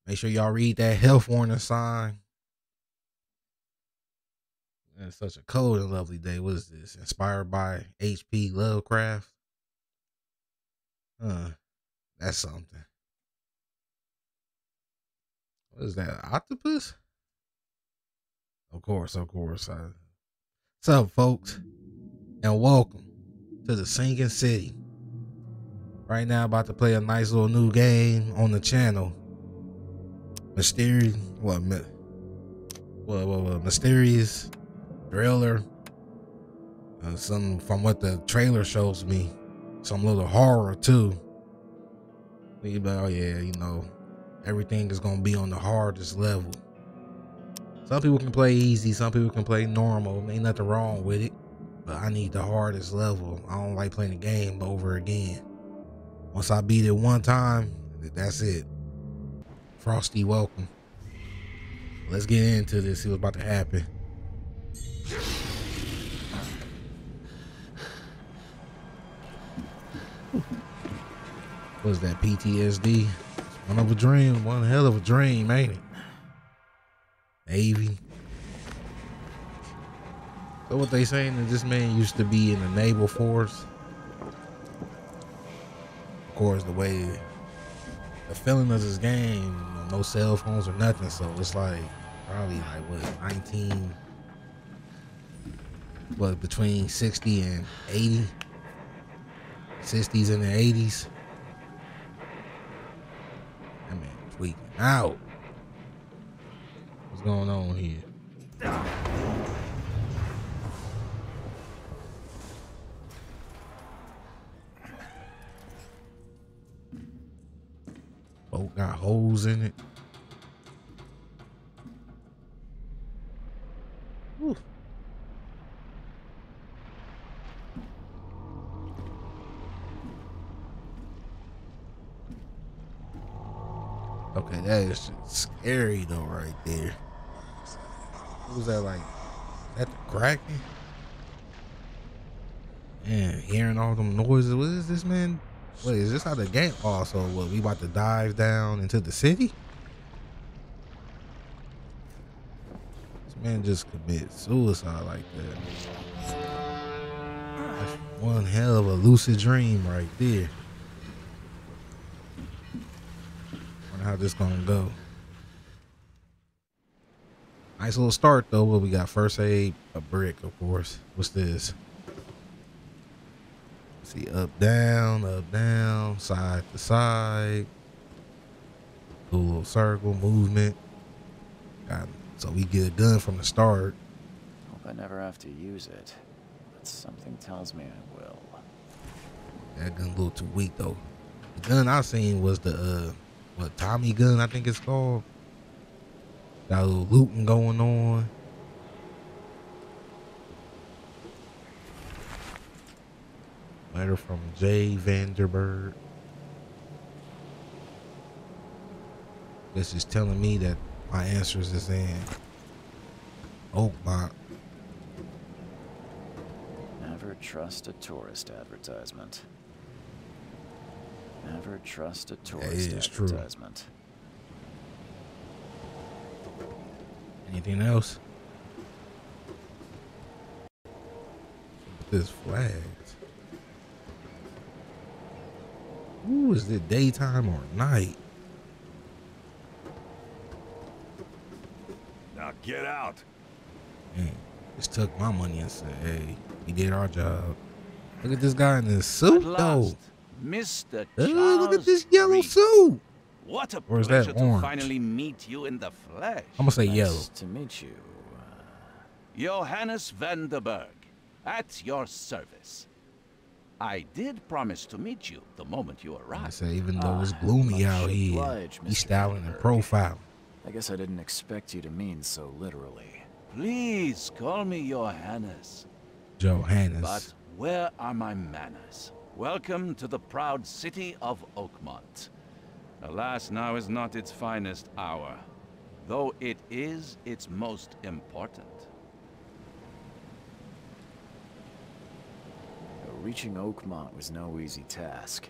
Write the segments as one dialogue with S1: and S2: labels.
S1: Make sure y'all read that health warning sign. It's such a cold and lovely day. What is this? Inspired by H.P. Lovecraft. That's something. What is that? Octopus? Of course. What's up, folks? And welcome to the Singing City. Right now, about to play a nice little new game on the channel. Mysterious thriller. Some from what the trailer shows me, some little horror too. You know, oh yeah, you know, everything is gonna be on the hardest level. Some people can play easy, some people can play normal. Ain't nothing wrong with it, but I need the hardest level. I don't like playing the game over again. Once I beat it one time, that's it. Frosty, welcome. Let's get into this. See what's about to happen. What's that, PTSD? One of a dream, one hell of a dream, ain't it? Navy. So what they saying is this man used to be in the naval force. Of course, the feeling of this game, you know, no cell phones or nothing, so it's like probably like between 60 and 80, 60s and the 80s. That man tweaking out. What's going on here? Boat got holes in it. Whew. Okay, that is scary though, right there. What was that like? Is that the Kraken? Man, hearing all them noises. What is this, man? Wait, is this how the game? Oh, so what? We about to dive down into the city? This man just committed suicide like that. That's one hell of a lucid dream right there. Wonder how this gonna go. Nice little start though. What we got? First aid, a brick, of course. What's this? See, up, down, side to side. Do a little circle movement. Got it. So we get it done from the start.
S2: Hope I never have to use it, but something tells me I will.
S1: That gun a little too weak though. The gun I seen was the Tommy gun, I think it's called. Got a little looting going on. Letter from J. Vanderberg. This is telling me that my answers is in Oakmont.
S2: Never trust a tourist advertisement. Never trust a tourist advertisement.
S1: True. Anything else? This flags. Ooh, is it daytime or night?
S3: Now get out.
S1: Man, just took my money and said, hey, we did our job. Look at this guy in this suit, though.
S3: Mr.
S1: Look at this yellow suit.
S3: What a
S1: Or is
S3: pleasure
S1: that
S3: to
S1: orange?
S3: finally meet you in the flesh.
S1: I'm gonna say yellow.
S2: Nice to meet you.
S3: Johannes van der Berg, at your service. I did promise to meet you the moment you
S1: I
S3: arrived.
S1: say, even though it's gloomy out here, he's styling and profiling.
S2: I guess I didn't expect you to mean so literally.
S3: Please call me Johannes.
S1: Johannes.
S3: But where are my manners? Welcome to the proud city of Oakmont. Alas, now is not its finest hour, though it is its most important.
S2: Reaching Oakmont was no easy task.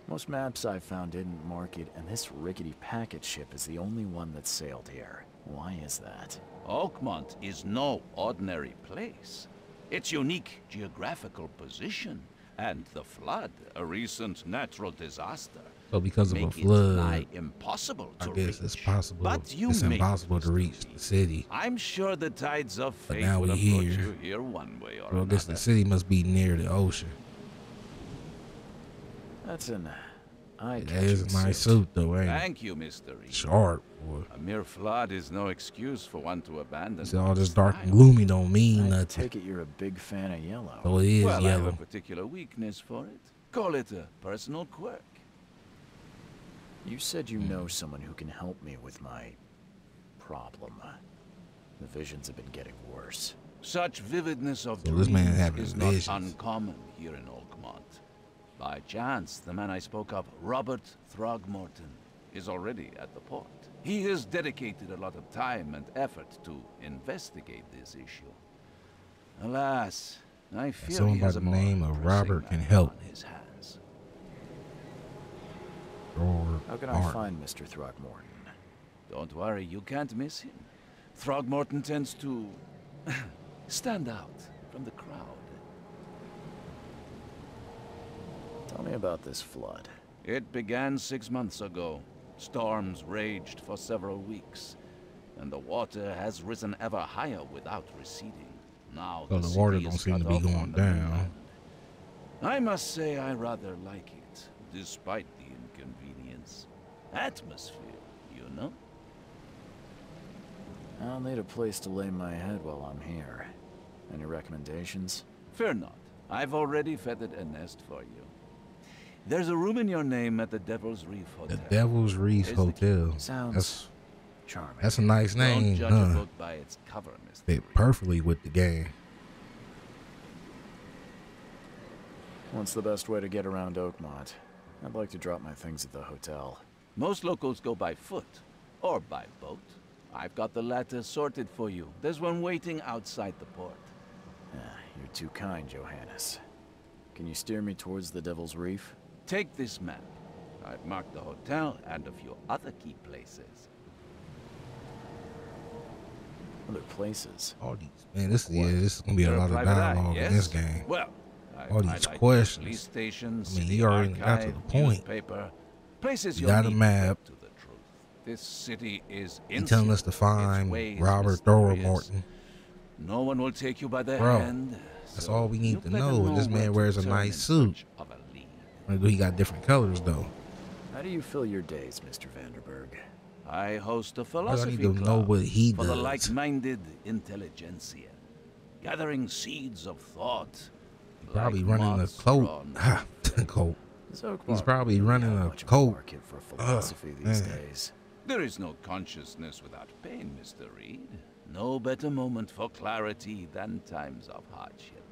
S2: Most maps I've found didn't mark it, and this rickety packet ship is the only one that sailed here. Why is that?
S3: Oakmont is no ordinary place. Its unique geographical position and the flood, a recent natural disaster,
S1: So because of a
S3: make it
S1: flood,
S3: nigh impossible
S1: I
S3: to
S1: guess it's
S3: reach.
S1: possible.
S3: But you
S1: It's
S3: made
S1: impossible
S3: it,
S1: to reach
S3: Mr.
S1: the city.
S3: I'm sure the tides of
S1: But
S3: fate
S1: now
S3: would
S1: we
S3: have brought
S1: here.
S3: you here one way or
S1: Well, I guess
S3: another.
S1: the city must be near the ocean.
S2: That's an
S1: That
S2: eye-catching
S1: is a nice
S2: suit.
S1: suit, though, ain't it?
S3: Thank you, Mr. Reed.
S1: Sharp, boy.
S3: A mere flood is no excuse for one to abandon.
S1: See, all this
S3: one's
S1: dark and
S3: style.
S1: gloomy don't mean
S2: I
S1: nothing.
S2: take it you're a big fan of yellow.
S1: So it is
S3: Well, I have a
S1: yellow.
S3: particular weakness for it. Call it a personal quirk.
S2: You said you know someone who can help me with my problem. The visions have been getting worse.
S3: Such vividness of
S1: So this man
S3: dreams
S1: having
S3: is not
S1: visions.
S3: uncommon here in Oakmont. By chance, the man I spoke of, Robert Throgmorton, is already at the port. He has dedicated a lot of time and effort to investigate this issue. Alas, I fear
S1: someone
S3: he
S1: by
S3: has
S1: the
S3: a more
S1: name of
S3: pressing
S1: Robert can
S3: matter
S1: help.
S3: on his hands.
S1: Or
S2: How can I
S1: Martin.
S2: find Mr. Throgmorton?
S3: Don't worry, you can't miss him. Throgmorton tends to stand out from the crowd.
S2: Tell me about this flood.
S3: It began 6 months ago. Storms raged for several weeks, and the water has risen ever higher without receding. Now
S1: So the
S3: city
S1: water
S3: is
S1: don't seem
S3: cut
S1: to be
S3: off
S1: going
S3: from the
S1: down.
S3: mainland. I must say I rather like it, despite the inconvenience. Atmosphere, you know?
S2: I'll need a place to lay my head while I'm here. Any recommendations?
S3: Fear not. I've already feathered a nest for you. There's a room in your name at the Devil's Reef
S1: The
S3: Hotel.
S1: Devil's Reef
S3: Here's the
S1: Hotel.
S2: Sounds charming.
S1: That's a nice
S3: Don't
S1: name,
S3: judge a
S1: huh?
S3: book by its cover, Mr.
S1: Fit
S3: Reed.
S1: perfectly with the game.
S2: What's the best way to get around Oakmont? I'd like to drop my things at the hotel.
S3: Most locals go by foot or by boat. I've got the latter sorted for you. There's one waiting outside the port.
S2: You're too kind, Johannes. Can you steer me towards the Devil's Reef?
S3: Take this map. I've marked the hotel and a few other key places.
S2: Other places?
S1: All these, man, this is gonna be a
S3: You're
S1: lot of
S3: private eye,
S1: dialogue
S3: yes?
S1: in this game.
S3: Well,
S1: All these
S3: highlighted
S1: questions.
S3: Police stations,
S1: I mean,
S3: city
S1: you already got to
S3: archive,
S1: the point.
S3: Newspaper, places
S1: You
S3: you'll
S1: got a
S3: need to
S1: map.
S3: get to the truth. This city is
S1: He telling us to find Robert Throgmorton.
S3: No one will take you by the
S1: Bro,
S3: hand.
S1: That's
S3: so
S1: all we need
S3: you
S1: to
S3: better
S1: know. And this
S3: where
S1: man
S3: to
S1: wears a
S3: turn
S1: nice
S3: in
S1: suit.
S3: search of a lead.
S1: He got different colors though.
S2: How do you fill your days, Mr. Vanderberg?
S3: I host a
S1: I
S3: philosophy
S1: need to know
S3: club
S1: what he
S3: for the
S1: does.
S3: like-minded intelligentsia, gathering seeds of thought.
S1: Probably
S3: like
S1: running a
S3: moths
S1: cult.
S3: drawn
S1: Cult.
S2: Is Oakmont
S1: He's probably
S2: really
S1: running
S2: that
S1: a
S2: much of
S1: cult.
S2: market for philosophy these
S1: man.
S2: days?
S3: There is no consciousness without pain, Mr. Reed. No better moment for clarity than times of hardship.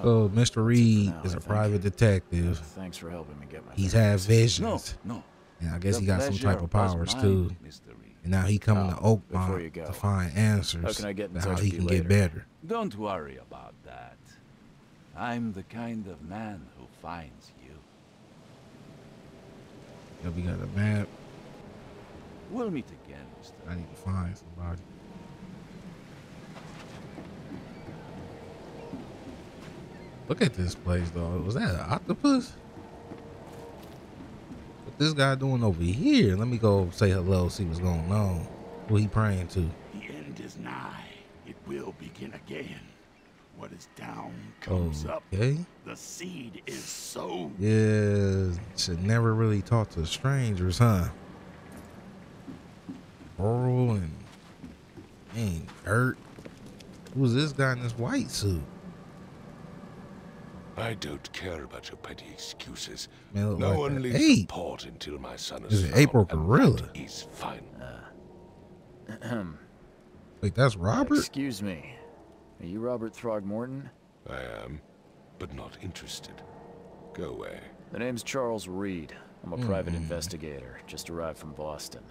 S1: So Mr.
S2: That's it for
S1: Reed
S2: now,
S1: is
S2: I
S1: a
S2: think.
S1: private detective.
S2: Thanks for helping me get my
S1: He's
S2: things.
S1: had visions.
S3: No.
S1: And I guess
S3: The
S1: he got some
S3: pleasure
S1: type of
S3: was
S1: powers
S3: mine,
S1: too.
S3: Mr. Reed.
S1: And now he coming to
S2: before you
S1: Oakmont
S2: go,
S1: to find answers.
S2: how can I get in
S1: to
S2: touch
S1: how
S2: with
S1: he
S2: you
S1: can
S2: later?
S1: get better.
S3: Don't worry about that. I'm the kind of man who finds you.
S1: Yeah, we got a map.
S3: We'll meet again, Mr.
S1: I need to find somebody. Look at this place though. Was that an octopus? What this guy doing over here? Let me go say hello, see what's going on. Who he praying to?
S4: The end is nigh. It will begin again. What is down comes up.
S1: Okay.
S4: The seed is sown.
S1: Yeah, should never really talk to strangers, huh? Oral and ain't hurt. Who's this guy in this white suit?
S5: I don't care about your petty excuses.
S1: Man, look
S5: No
S1: like
S5: one
S1: an
S5: leaves
S1: ape.
S5: the port until my son
S1: This
S5: is
S1: is
S5: found,
S1: April
S5: and
S1: Gorilla.
S5: that is fine.
S1: Wait, that's Robert?
S2: Excuse me. Are you Robert Throgmorton?
S5: I am, but not interested. Go away.
S2: The name's Charles Reed. I'm a private investigator, just arrived from Boston.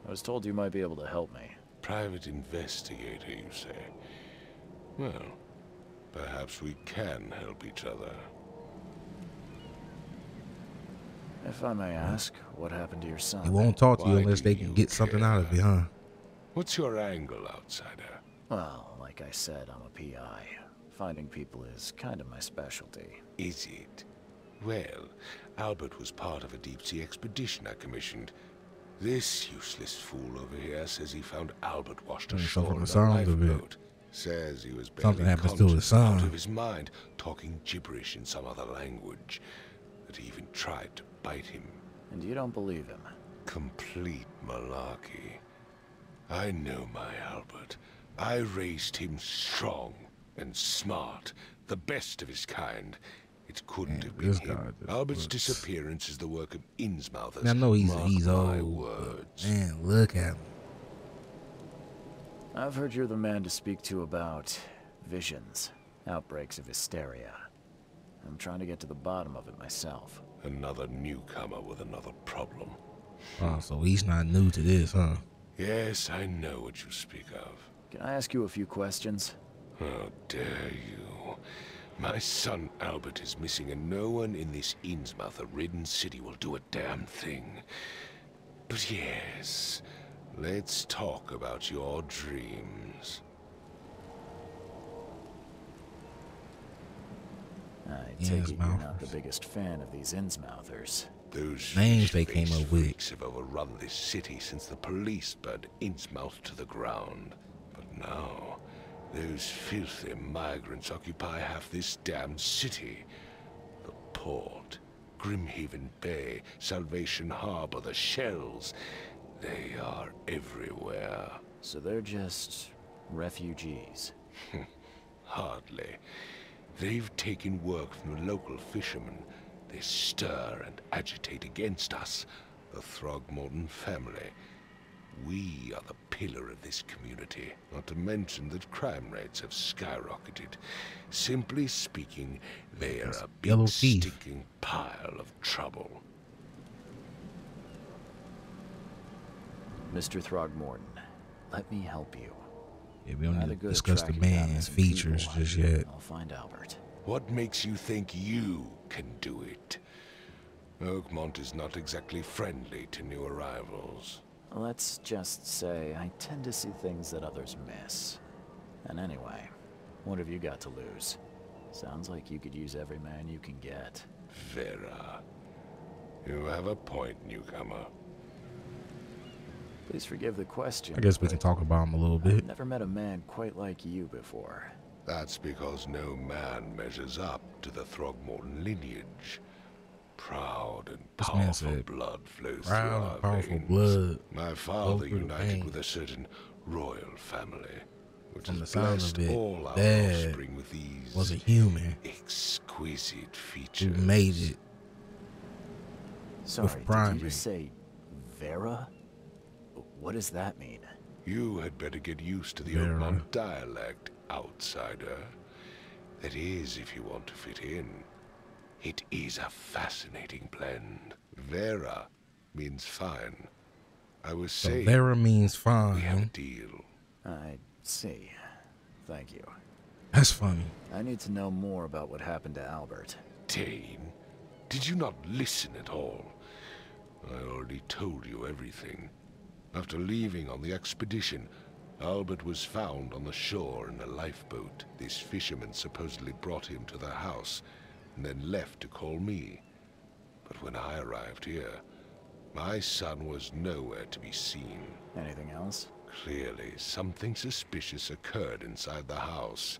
S2: I was told you might be able to help me.
S5: Private investigator, you say? Well, perhaps we can help each other.
S2: If I may ask, what happened to your son?
S1: They won't talk to you
S5: Why
S1: unless
S5: do
S1: they can
S5: you
S1: get something out of
S5: care?
S1: you, huh?
S5: What's your angle, outsider?
S2: Well, like I said, I'm a PI. Finding people is kind of my specialty.
S5: Is it? Well, Albert was part of a deep-sea expedition I commissioned. This useless fool over here says he found Albert washed
S1: So
S5: ashore
S1: from
S5: in
S1: the
S5: a
S1: sounds of it,
S5: lifeboat. Says he was barely
S1: something happens to his
S5: conscious,
S1: son.
S5: out of his mind, talking gibberish in some other language. That he even tried to bite him.
S2: And you don't believe him?
S5: Complete malarkey. I know my Albert. I raised him strong and smart, the best of his kind. It couldn't have been him. Albert's disappearance is the work of Innsmouthers.
S1: I know he's
S5: my
S1: old.
S5: words.
S1: Man, look at him.
S2: I've heard you're the man to speak to about visions, outbreaks of hysteria. I'm trying to get to the bottom of it myself.
S5: Another newcomer with another problem.
S1: Oh, so he's not new to this, huh?
S5: Yes, I know what you speak of.
S2: Can I ask you a few questions?
S5: How dare you? My son Albert is missing, and no one in this Innsmouther-ridden city will do a damn thing. But yes, let's talk about your dreams.
S2: I take it you're not the biggest fan of these Innsmouthers.
S5: Those
S1: names they came
S5: fish-faced
S1: up with.
S5: freaks have overrun this city since the police burned Innsmouth to the ground. But now, those filthy migrants occupy half this damned city. The port, Grimhaven Bay, Salvation Harbor, the shells. They are everywhere.
S2: So they're just refugees.
S5: Hardly. They've taken work from the local fishermen. They stir and agitate against us, the Throgmorton family. We are the pillar of this community, not to mention that crime rates have skyrocketed. Simply speaking, they are a
S1: yellow
S5: big
S1: teeth.
S5: stinking pile of trouble.
S2: Mr. Throgmorton, let me help you.
S1: Yeah, we don't
S2: Rather
S1: need to
S2: good at
S1: discuss the
S2: tracking down
S1: man's
S2: some
S1: features
S2: people.
S1: just yet.
S2: I'll find Albert.
S5: What makes you think you can do it? Oakmont is not exactly friendly to new arrivals.
S2: Let's just say I tend to see things that others miss. And anyway, what have you got to lose? Sounds like you could use every man you can get.
S5: Vera, you have a point, newcomer.
S2: Please forgive the question.
S1: I guess we can talk about him a little
S2: I've
S1: bit.
S2: never met a man quite like you before.
S5: That's because no man measures up to the Throgmorton lineage. Proud and
S1: This man
S5: powerful
S1: said,
S5: blood flows
S1: proud
S5: through
S1: and
S5: our
S1: powerful
S5: veins.
S1: blood
S5: My
S1: flows
S5: father
S1: through the
S5: united
S1: veins.
S5: with a certain royal family, which
S1: From the
S5: has
S1: sound
S5: blessed
S1: of it,
S5: all our
S1: Dad
S5: offspring with these
S1: was a human
S5: exquisite
S1: who
S5: features.
S1: made it.
S2: Sorry, did
S1: primate.
S2: you just say Vera? What does that mean?
S5: You had better get used to the
S1: Vera.
S5: Oakmont dialect, outsider. That is, if you want to fit in. It is a fascinating blend. Vera means fine. I was
S1: So
S5: saying,
S1: Vera means
S5: we have a
S1: fine.
S5: deal.
S2: I see. Thank you.
S1: That's funny.
S2: I need to know more about what happened to Albert.
S5: Dane, did you not listen at all? I already told you everything. After leaving on the expedition, Albert was found on the shore in a lifeboat. This fisherman supposedly brought him to their house, and then left to call me. But when I arrived here, my son was nowhere to be seen.
S2: Anything else?
S5: Clearly, something suspicious occurred inside the house.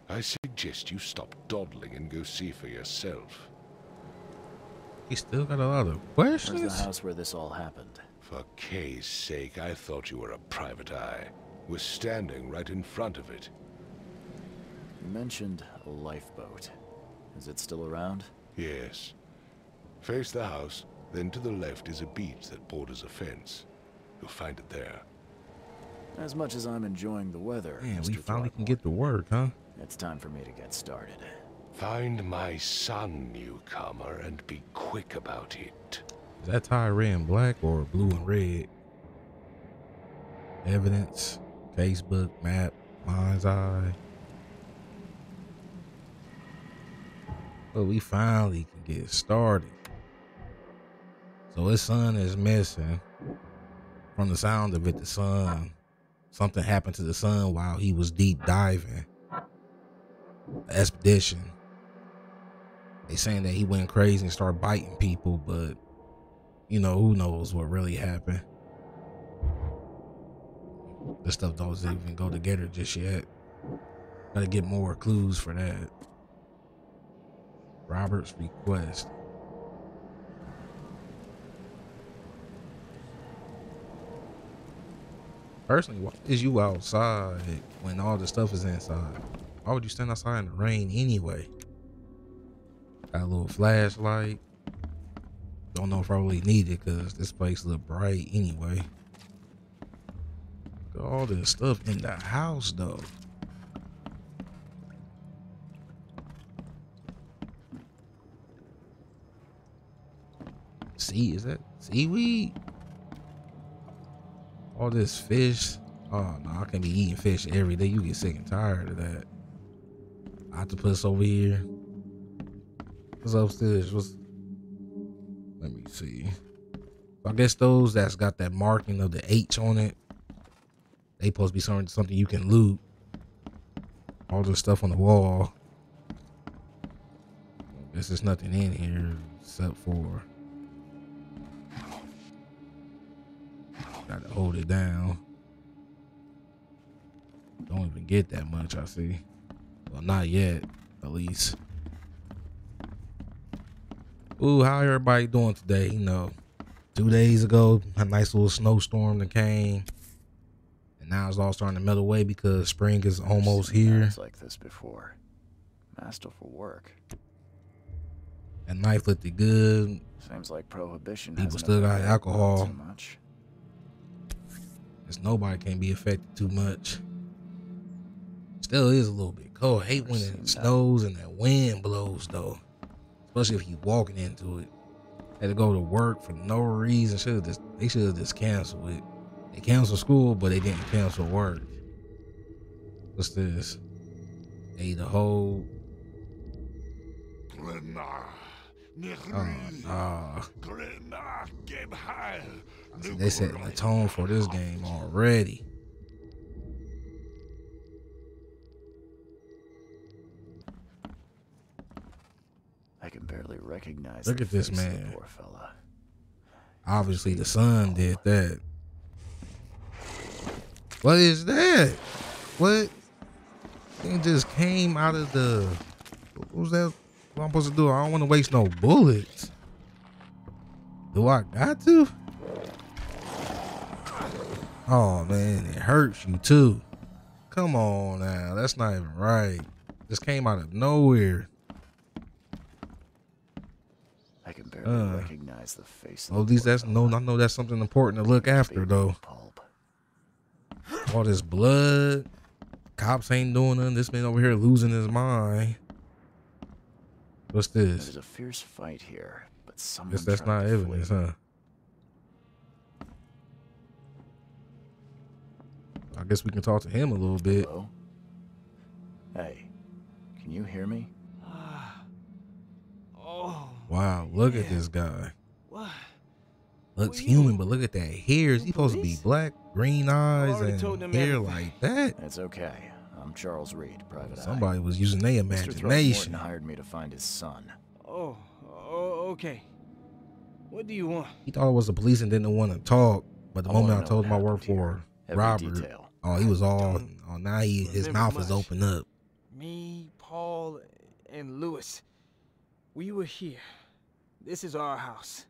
S5: I suggest you stop dawdling and go see for yourself.
S1: He still got a lot of
S2: Where's
S1: questions.
S2: the house where this all happened?
S5: For Kay's sake, I thought you were a private eye. We're standing right in front of it.
S2: You mentioned a lifeboat. Is it still around?
S5: Yes. Face the house, then to the left is a beach that borders a fence. You'll find it there.
S2: As much as I'm enjoying the weather,
S1: Man,
S2: Mr.
S1: we finally can
S2: Throckmorton,
S1: get to work, huh?
S2: it's time for me to get started.
S5: Find my son, newcomer, and be quick about it.
S1: Is that tie red and black or blue and red? Evidence, Facebook, map, mind's eye. But we finally can get started. So his son is missing. From the sound of it, the son, something happened to the son while he was deep diving. The expedition. They saying that he went crazy and started biting people, but you know, who knows what really happened. This stuff doesn't even go together just yet. Gotta get more clues for that. Robert's request. Personally, why is you outside when all the stuff is inside? Why would you stand outside in the rain anyway? Got a little flashlight. Don't know if I really need it because this place look bright anyway. Got all this stuff in the house though. See, is that seaweed? All this fish. Oh no, I can't be eating fish every day. You get sick and tired of that. Octopus over here. What's upstairs? Let me see. I guess those that's got that marking of the H on it, they supposed to be something you can loot. All the stuff on the wall. I guess there's nothing in here except for. Gotta hold it down. Don't even get that much, I see. Well, not yet, at least. Ooh, how everybody doing today? You know, 2 days ago, a nice little snowstorm that came. And now it's all starting to melt away because spring is almost here.
S2: It's like this before. Masterful work.
S1: That knife looked good.
S2: Seems like prohibition.
S1: People still got alcohol.
S2: Too much.
S1: Cause nobody can be affected too much. Still is a little bit cold. I hate when it snows and that wind blows though. Especially if you walking into it. Had to go to work for no reason. They should have just canceled it. They canceled school, but they didn't cancel work. What's this? Ate a whole. Oh nah. See, they setting the tone for this game already.
S2: I can barely recognize.
S1: Look at this man.
S2: Poor fella.
S1: Obviously, the son did that. What is that? What? Thing just came out of the. What was that? What I'm supposed to do? I don't want to waste no bullets. Do I got to? Oh man, it hurts you too. Come on now, that's not even right. This came out of nowhere.
S2: I can barely recognize the face.
S1: Well, at least that's no. I know that's something important to look after though. All this blood. Cops ain't doing nothing. This man over here losing his mind. What's this?
S2: There's a fierce fight here, but someone.
S1: Guess that's not evidence, huh? I guess we can talk to him a little bit.
S2: Hello? Hey, can you hear me?
S6: Oh.
S1: Wow, look at this guy.
S6: What?
S1: Looks human, but look at that hair. Is he supposed to be black, green eyes,
S6: already told
S1: and
S6: them
S1: hair
S6: everything.
S1: like that?
S2: It's okay. I'm Charles Reed, private eye.
S1: Somebody was using their
S2: Mr.
S1: imagination.
S2: Throckmorton hired me to find his son.
S6: Oh, okay. What do you want?
S1: He thought it was the police and didn't want to talk. But the
S2: I wanna
S1: moment I
S2: know
S1: told
S2: what
S1: him I worked
S2: happened
S1: for
S2: Every
S1: Robert,
S2: detail.
S1: oh, he was all, oh, now his
S6: remember
S1: mouth is
S6: much.
S1: open up.
S6: Me, Paul, and Lewis. We were here. This is our house.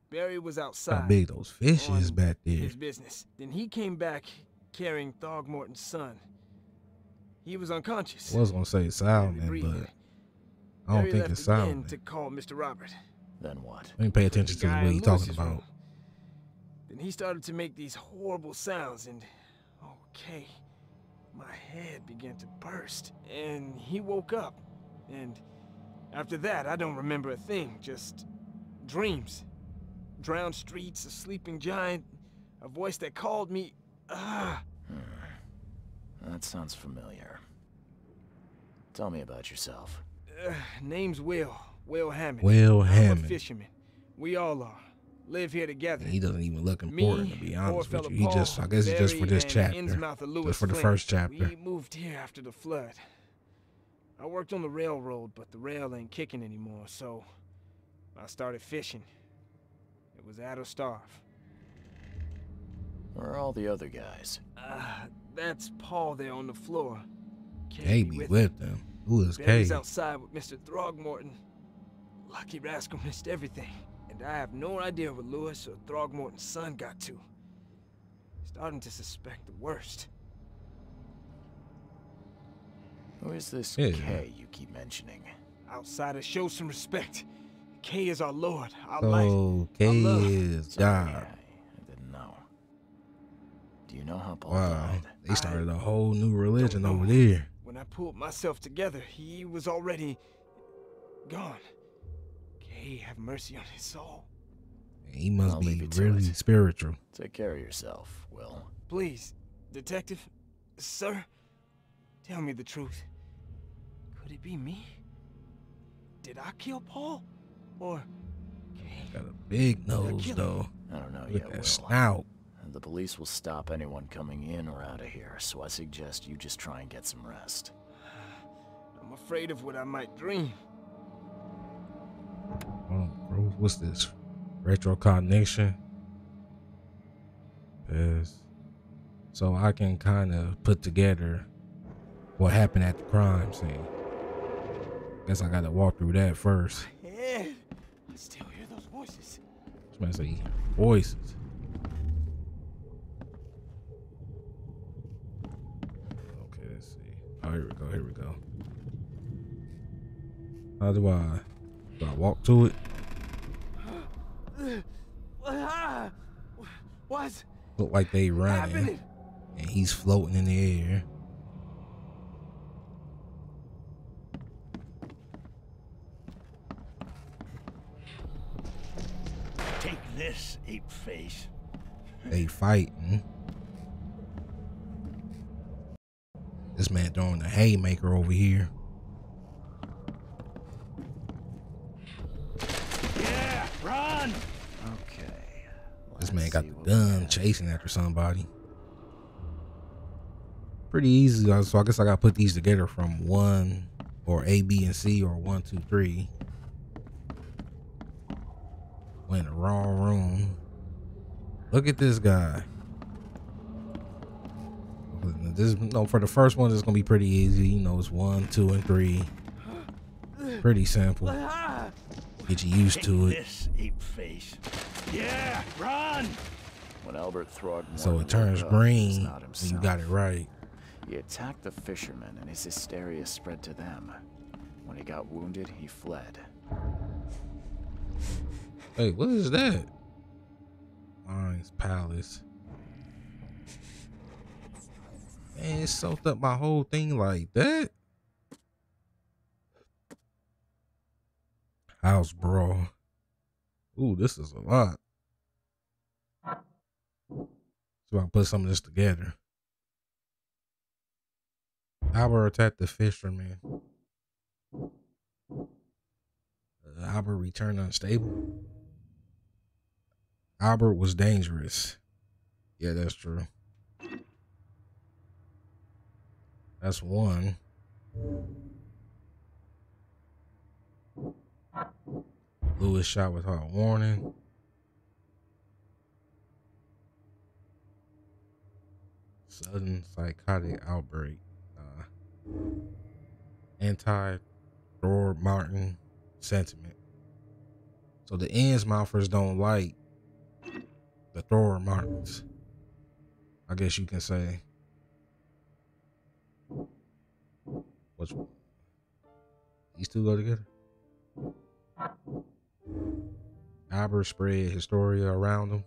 S6: Barry was outside.
S1: How big those fish is
S6: on
S1: back there.
S6: his business. Then he came back carrying Throckmorton's son. He was unconscious.
S1: I was gonna say Salmon,
S6: barely
S1: but
S6: breathing.
S1: I don't
S6: Barry
S1: think
S6: left
S1: it's
S6: again
S1: Salmon.
S6: to call Mr. Robert.
S2: Then what?
S1: Let me pay attention
S6: The
S1: to
S6: guy
S1: what
S6: in
S1: he's talking
S6: Lewis's
S1: about.
S6: room. Then he started to make these horrible sounds and, okay, my head began to burst. And he woke up. And after that, I don't remember a thing, just dreams. Drowned streets, a sleeping giant, a voice that called me,
S2: That sounds familiar. Tell me about yourself.
S6: Name's Will Hammond.
S1: Will
S6: I'm
S1: Hammond.
S6: a fisherman. We all are. live here together.
S1: He doesn't even look important, to be honest with you. He
S6: Paul,
S1: just, I guess it's just for
S6: Barry,
S1: this
S6: and
S1: chapter.
S6: Innsmouth of Lewis
S1: Just for the
S6: Flint.
S1: first chapter.
S6: We moved here after the flood. I worked on the railroad, but the rail ain't kicking anymore, so I started fishing. It was add or starve.
S2: Where are all the other guys?
S6: That's Paul there on the floor.
S1: Kay be with them. Who is Kay?
S6: Barry's outside with Mr. Throgmorton. Lucky rascal missed everything, and I have no idea what Lewis or Throgmorton's son got to. Starting to suspect the worst.
S2: Who is this
S1: Yeah.
S2: Kay you keep mentioning?
S6: Outsiders, show some respect. Kay is our Lord, our
S1: So
S6: light.
S1: Kay
S6: love.
S1: is
S2: Sorry,
S1: God.
S2: I didn't know. Do you know how Paul
S1: Wow.
S2: died?
S1: They started a whole new religion over there.
S6: When I pulled myself together, he was already gone. Kay, have mercy on his soul.
S1: He must
S2: I'll
S1: be
S2: leave you to
S1: really
S2: it.
S1: spiritual.
S2: Take care of yourself, Will.
S6: Please, detective, sir, tell me the truth. Could it be me? Did I kill Paul? Or Kay?
S1: Got a big nose,
S6: kill him.
S1: though.
S2: I don't know
S1: Look
S2: yet,
S1: at
S2: Will.
S1: that snout.
S2: And the police will stop anyone coming in or out of here, so I suggest you just try and get some rest.
S6: I'm afraid of what I might dream.
S1: Hold on, bro. What's this? Retrocognition. Yes. So I can kind of put together what happened at the crime scene. Guess I gotta walk through that first.
S6: Ed, I still hear those voices.
S1: This man say voices. Okay, let's see. Oh, here we go. Here we go. How do I walk to it?
S6: What?
S1: Look like they running,
S6: happening?
S1: and he's floating in the air.
S4: Take this, ape face.
S1: They fighting. This man throwing a haymaker over here.
S4: Yeah, run!
S2: Okay.
S1: This
S2: let's
S1: man got
S2: see
S1: the
S2: what we
S1: gun
S2: got.
S1: chasing after somebody. Pretty easy, so I guess I gotta put these together from 1 or A, B, and C, or 1, 2, 3. We're in the wrong room. Look at this guy. This, no, for the first one, it's gonna be pretty easy. You know, it's 1, 2, and 3. Pretty simple. Get you used
S4: Take
S1: to it.
S4: this, ape face. Yeah, run!
S2: When Albert Throgmorton
S1: So it
S2: woke
S1: turns
S2: up, he was
S1: green
S2: not
S1: when you got it
S2: himself.
S1: right.
S2: He attacked the fishermen and his hysteria spread to them. When he got wounded, he fled.
S1: Hey, what is that? Mines Palace. Man, it soaked up my whole thing like that. House brawl. Ooh, this is a lot. So I put some of this together. Albert attacked the fisherman. Albert returned unstable. Albert was dangerous. Yeah, that's true. That's one. Lewis shot without warning. Sudden psychotic outbreak. Anti-Throgmorton sentiment. So the Innsmouthers don't like the Throgmortons, I guess you can say. Which one? These two go together? Albert spread hysteria around them.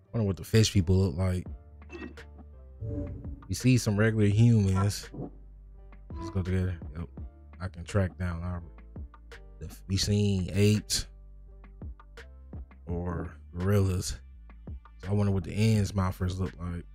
S1: I wonder what the fish people look like. We see some regular humans. Let's go together. Yep. I can track down Albert. We seen apes or gorillas. So I wonder what the Innsmouthers look like.